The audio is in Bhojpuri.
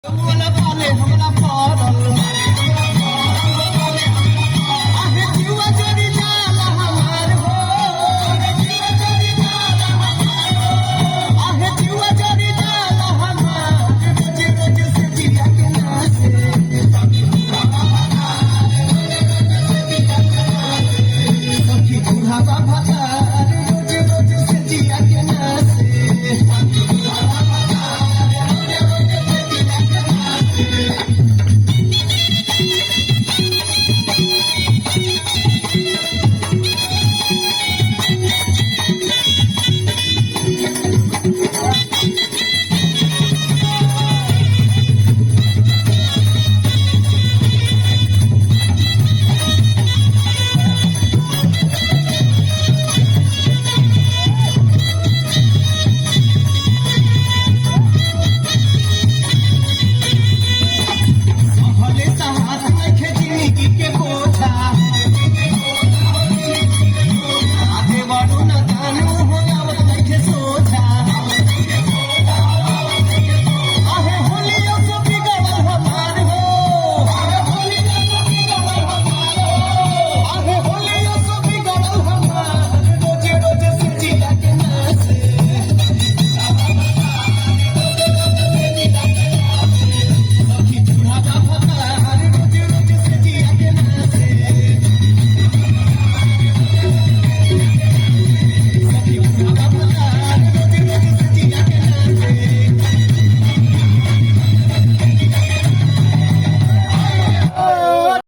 मला पाले हमला पारल आहे जीवा जरी जाला हमार हो आहे जीवा जरी जाला हमार रोज रोज से जिया के नासे सखी बूढ़ा बाबा रोज रोज से जिया के नासे